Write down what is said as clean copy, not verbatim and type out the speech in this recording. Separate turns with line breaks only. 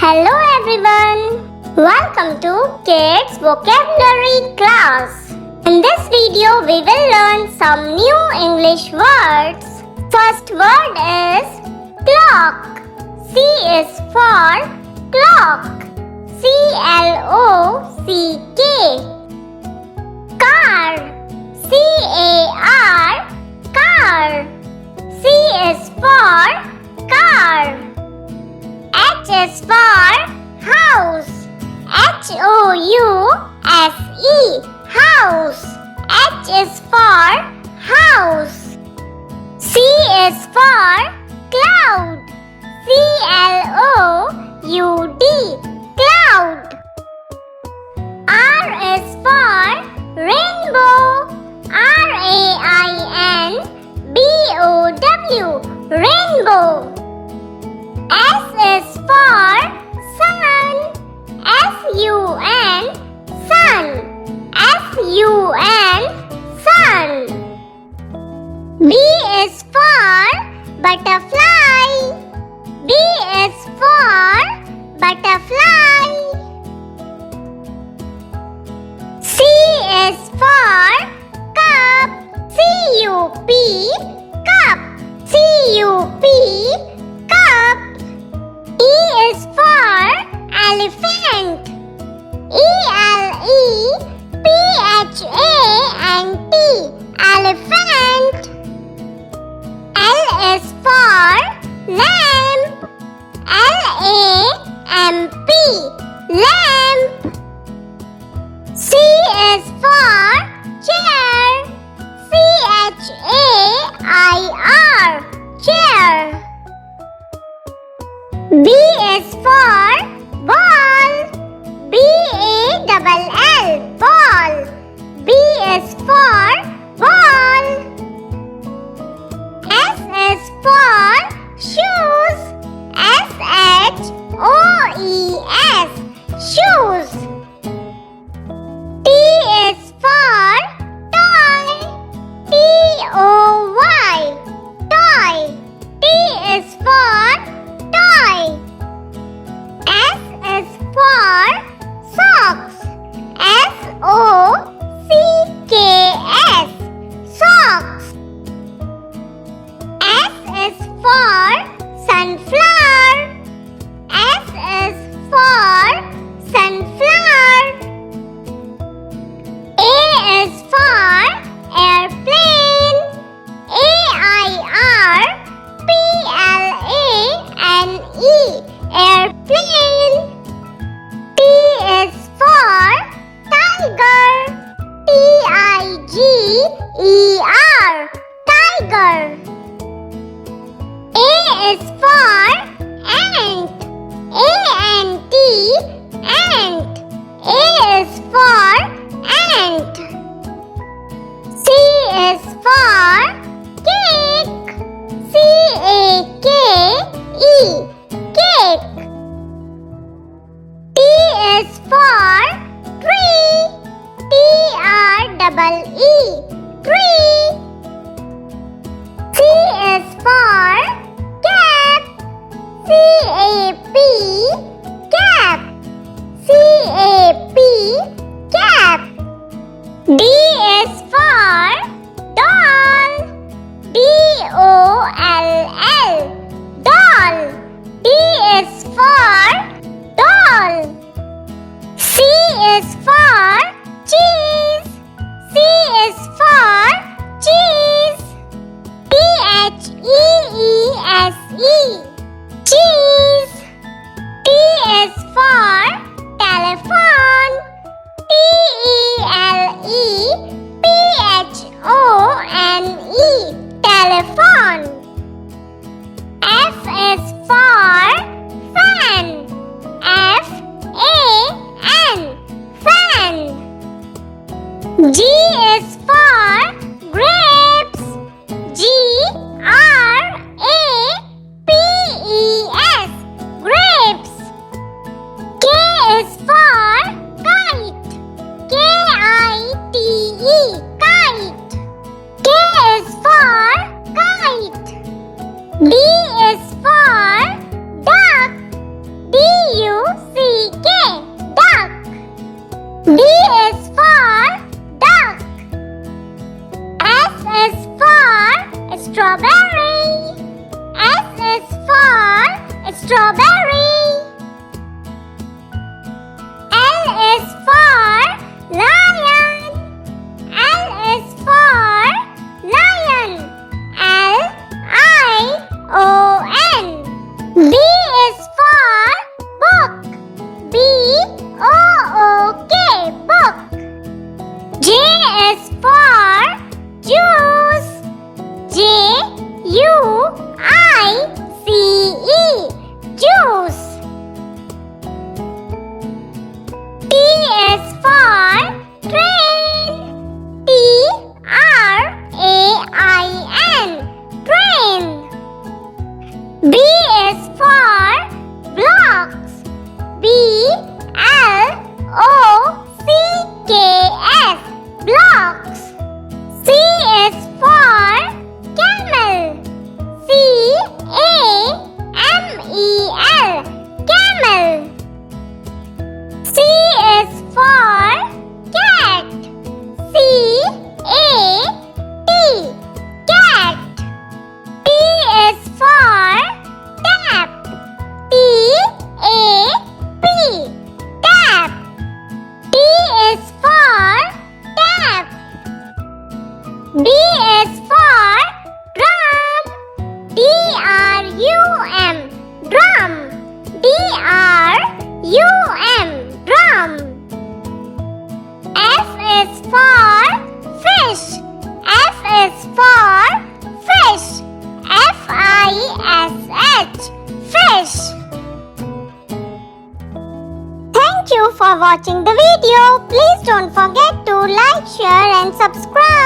Hello everyone! Welcome to Kids Vocabulary class. In this video we will learn some new English words. First word is clock. C is for clock. C-L-O-C-K. Car. C-A-R. Car. C is for car. H is for house. H-O-U-S-E. House. H is for house. C is for cloud. C-L-O-U-D. Cloud. R is for rainbow. R-A-I-N-B-O-W. Rainbow. S is for sun. S-U-N. Sun. S-U-N. Sun. B is for butterfly. B is for butterfly. C is for cup. C-U-P. Cup. C-U-P. Cup. E is for elephant. E-L-E-P-H-A-N-T. Elephant. L is for lamp. L-A-M-P. Lamp. C is for chair. C-H-A-I-R. Chair. B is for ball. B-A-L-L. Ball. B is for ball. S is for shoes. S-H-O-E-S. Shoes. T is for toy. T-O-Y. Toy. T is for toy. S is for socks. S-O-C-K-S. Socks. S is for sunflower. S is for sunflower. A is for airplane. A-I-R-P-L-A-N-E. Airplane. T is for tiger. T-I-G-E-R. Tiger. A is for ant. A-N-T. Ant. A is for ant. C is for cake. C-A-K-E. Cake. T is for tree. T-R-E-E. Tree. C is for cap. C-A-P. Cap. C-A-P. Cap. D is for doll. D-O-L-L. Doll. D is for doll. C is for cheese. C is for you for watching the video. Please don't forget to like, share and subscribe.